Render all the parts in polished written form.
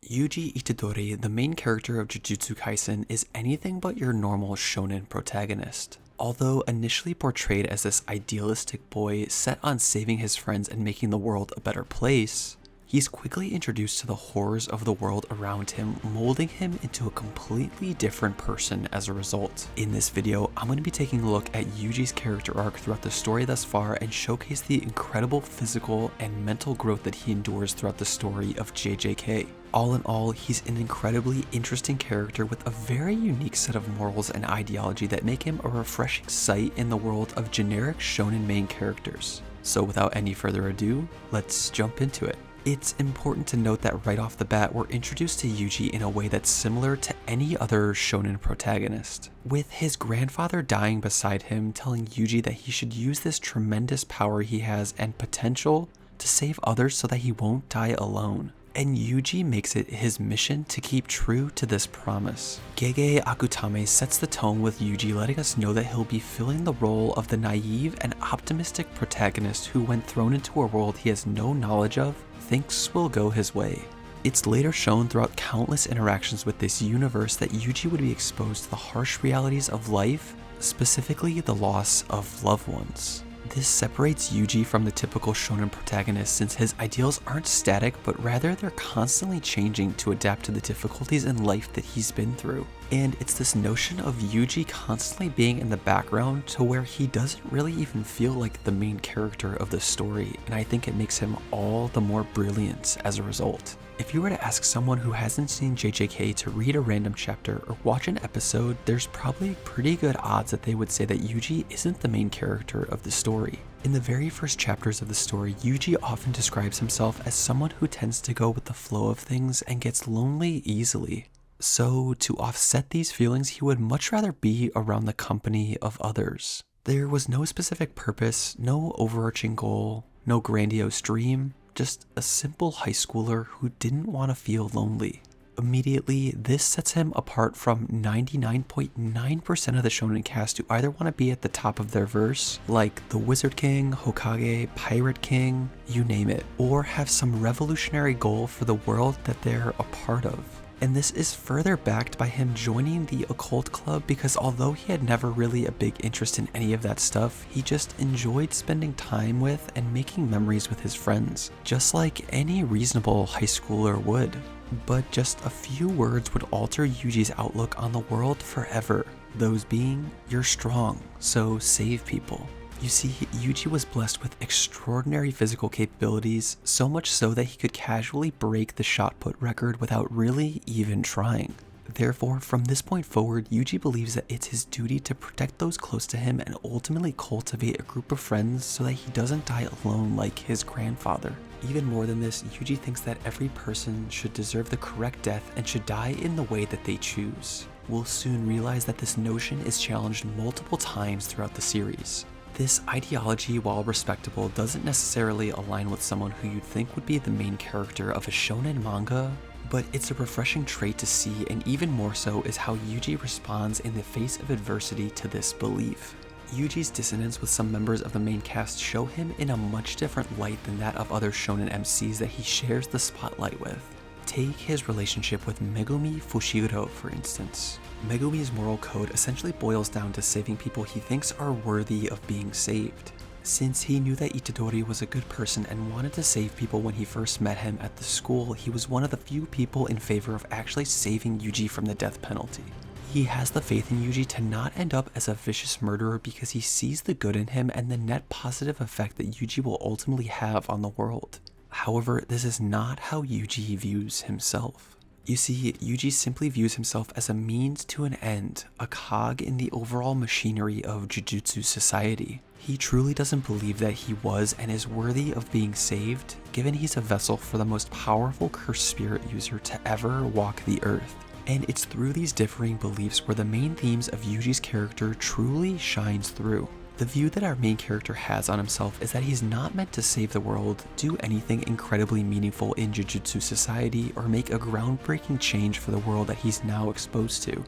Yuji Itadori, the main character of Jujutsu Kaisen, is anything but your normal shonen protagonist. Although initially portrayed as this idealistic boy set on saving his friends and making the world a better place, he's quickly introduced to the horrors of the world around him, molding him into a completely different person as a result. In this video, I'm going to be taking a look at Yuji's character arc throughout the story thus far and showcase the incredible physical and mental growth that he endures throughout the story of JJK. All in all, he's an incredibly interesting character with a very unique set of morals and ideology that make him a refreshing sight in the world of generic shonen main characters. So without any further ado, let's jump into it. It's important to note that right off the bat, we're introduced to Yuji in a way that's similar to any other shonen protagonist, with his grandfather dying beside him, telling Yuji that he should use this tremendous power he has and potential to save others so that he won't die alone. And Yuji makes it his mission to keep true to this promise. Gege Akutame sets the tone with Yuji, letting us know that he'll be filling the role of the naive and optimistic protagonist who, when thrown into a world he has no knowledge of, thinks will go his way. It's later shown throughout countless interactions with this universe that Yuji would be exposed to the harsh realities of life, specifically the loss of loved ones. This separates Yuji from the typical shonen protagonist since his ideals aren't static, but rather they're constantly changing to adapt to the difficulties in life that he's been through. And it's this notion of Yuji constantly being in the background to where he doesn't really even feel like the main character of the story, and I think it makes him all the more brilliant as a result. If you were to ask someone who hasn't seen JJK to read a random chapter or watch an episode, there's probably pretty good odds that they would say that Yuji isn't the main character of the story. In the very first chapters of the story, Yuji often describes himself as someone who tends to go with the flow of things and gets lonely easily. So, to offset these feelings, he would much rather be around the company of others. There was no specific purpose, no overarching goal, no grandiose dream, just a simple high schooler who didn't want to feel lonely. Immediately, this sets him apart from 99.9% of the shonen cast who either want to be at the top of their verse, like the Wizard King, Hokage, Pirate King, you name it, or have some revolutionary goal for the world that they're a part of. And this is further backed by him joining the occult club because although he had never really a big interest in any of that stuff, he just enjoyed spending time with and making memories with his friends, just like any reasonable high schooler would. But just a few words would alter Yuji's outlook on the world forever, those being, you're strong, so save people. You see, Yuji was blessed with extraordinary physical capabilities, so much so that he could casually break the shot put record without really even trying. Therefore, from this point forward, Yuji believes that it's his duty to protect those close to him and ultimately cultivate a group of friends so that he doesn't die alone like his grandfather. Even more than this, Yuji thinks that every person should deserve the correct death and should die in the way that they choose. We'll soon realize that this notion is challenged multiple times throughout the series. This ideology, while respectable, doesn't necessarily align with someone who you'd think would be the main character of a shonen manga, but it's a refreshing trait to see, and even more so is how Yuji responds in the face of adversity to this belief. Yuji's dissonance with some members of the main cast show him in a much different light than that of other shonen MCs that he shares the spotlight with. Take his relationship with Megumi Fushiguro, for instance. Megumi's moral code essentially boils down to saving people he thinks are worthy of being saved. Since he knew that Itadori was a good person and wanted to save people when he first met him at the school, he was one of the few people in favor of actually saving Yuji from the death penalty. He has the faith in Yuji to not end up as a vicious murderer because he sees the good in him and the net positive effect that Yuji will ultimately have on the world. However, this is not how Yuji views himself. You see, Yuji simply views himself as a means to an end, a cog in the overall machinery of Jujutsu society. He truly doesn't believe that he was and is worthy of being saved, given he's a vessel for the most powerful cursed spirit user to ever walk the earth. And it's through these differing beliefs where the main themes of Yuji's character truly shines through. The view that our main character has on himself is that he's not meant to save the world, do anything incredibly meaningful in Jujutsu society, or make a groundbreaking change for the world that he's now exposed to.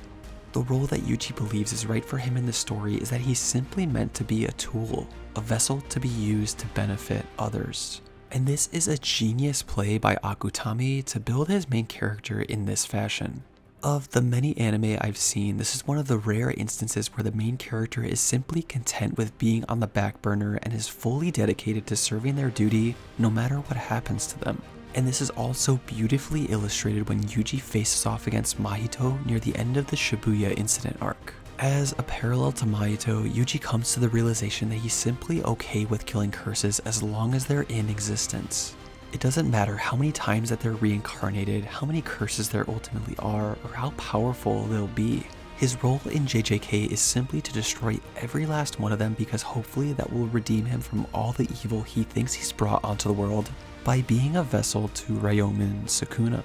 The role that Yuji believes is right for him in the story is that he's simply meant to be a tool, a vessel to be used to benefit others. And this is a genius play by Akutami to build his main character in this fashion. Of the many anime I've seen, this is one of the rare instances where the main character is simply content with being on the back burner and is fully dedicated to serving their duty no matter what happens to them. And this is also beautifully illustrated when Yuji faces off against Mahito near the end of the Shibuya incident arc. As a parallel to Mahito, Yuji comes to the realization that he's simply okay with killing curses as long as they're in existence. It doesn't matter how many times that they're reincarnated, how many curses there ultimately are, or how powerful they'll be. His role in JJK is simply to destroy every last one of them because hopefully that will redeem him from all the evil he thinks he's brought onto the world by being a vessel to Ryomen Sukuna,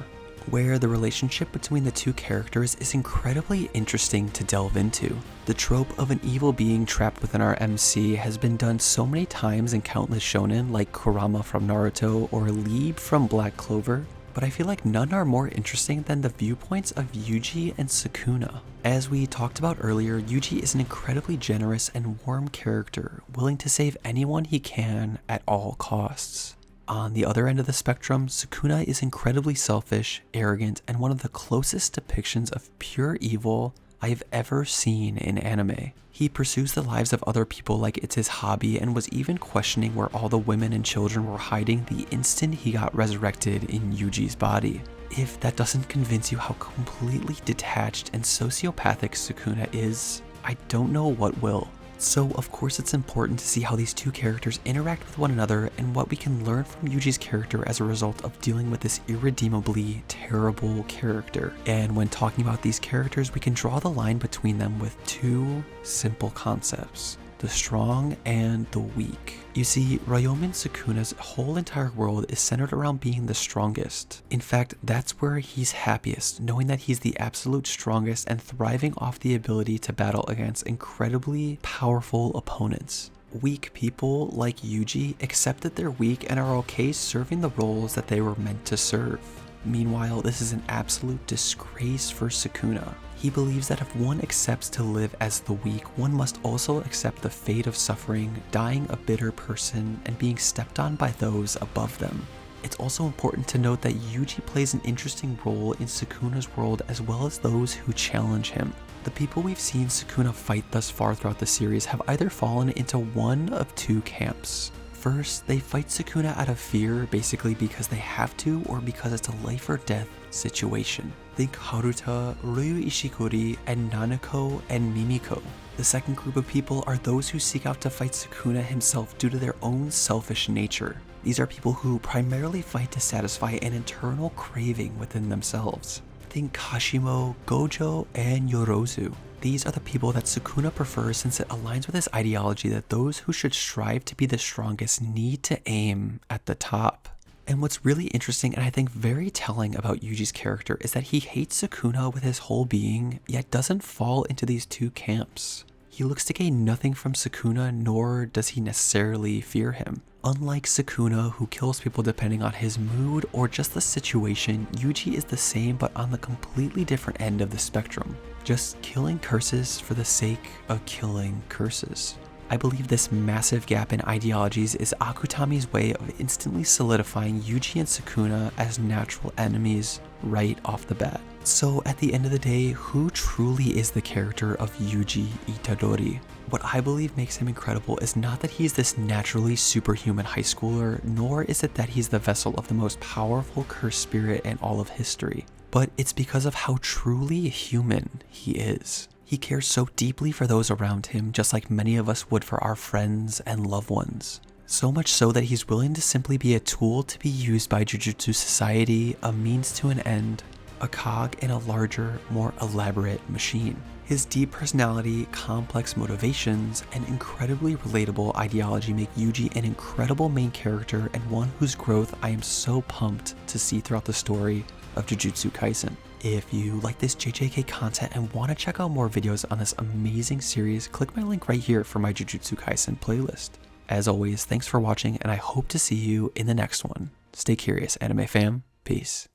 where the relationship between the two characters is incredibly interesting to delve into. The trope of an evil being trapped within our MC has been done so many times in countless shonen like Kurama from Naruto or Leeb from Black Clover, but I feel like none are more interesting than the viewpoints of Yuji and Sukuna. As we talked about earlier, Yuji is an incredibly generous and warm character, willing to save anyone he can at all costs. On the other end of the spectrum, Sukuna is incredibly selfish, arrogant, and one of the closest depictions of pure evil I've ever seen in anime. He pursues the lives of other people like it's his hobby and was even questioning where all the women and children were hiding the instant he got resurrected in Yuji's body. If that doesn't convince you how completely detached and sociopathic Sukuna is, I don't know what will. So of course it's important to see how these two characters interact with one another and what we can learn from Yuji's character as a result of dealing with this irredeemably terrible character. And when talking about these characters, we can draw the line between them with two simple concepts: the strong and the weak. You see, Ryomen Sukuna's whole entire world is centered around being the strongest. In fact, that's where he's happiest, knowing that he's the absolute strongest and thriving off the ability to battle against incredibly powerful opponents. Weak people like Yuji accept that they're weak and are okay serving the roles that they were meant to serve. Meanwhile, this is an absolute disgrace for Sukuna. He believes that if one accepts to live as the weak, one must also accept the fate of suffering, dying a bitter person, and being stepped on by those above them. It's also important to note that Yuji plays an interesting role in Sukuna's world as well as those who challenge him. The people we've seen Sukuna fight thus far throughout the series have either fallen into one of two camps. First, they fight Sukuna out of fear, basically because they have to or because it's a life or death situation. Think Haruta, Ryu Ishikori, and Nanako and Mimiko. The second group of people are those who seek out to fight Sukuna himself due to their own selfish nature. These are people who primarily fight to satisfy an internal craving within themselves. Think Kashimo, Gojo, and Yorozu. These are the people that Sukuna prefers since it aligns with his ideology that those who should strive to be the strongest need to aim at the top. And what's really interesting and I think very telling about Yuji's character is that he hates Sukuna with his whole being, yet doesn't fall into these two camps. He looks to gain nothing from Sukuna, nor does he necessarily fear him. Unlike Sukuna, who kills people depending on his mood or just the situation, Yuji is the same but on the completely different end of the spectrum, just killing curses for the sake of killing curses. I believe this massive gap in ideologies is Akutami's way of instantly solidifying Yuji and Sukuna as natural enemies right off the bat. So at the end of the day, who truly is the character of Yuji Itadori? What I believe makes him incredible is not that he's this naturally superhuman high schooler, nor is it that he's the vessel of the most powerful cursed spirit in all of history, but it's because of how truly human he is. He cares so deeply for those around him, just like many of us would for our friends and loved ones. So much so that he's willing to simply be a tool to be used by Jujutsu Society, a means to an end, a cog in a larger, more elaborate machine. His deep personality, complex motivations, and incredibly relatable ideology make Yuji an incredible main character and one whose growth I am so pumped to see throughout the story of Jujutsu Kaisen. If you like this JJK content and want to check out more videos on this amazing series, click my link right here for my Jujutsu Kaisen playlist. As always, thanks for watching and I hope to see you in the next one. Stay curious, anime fam. Peace.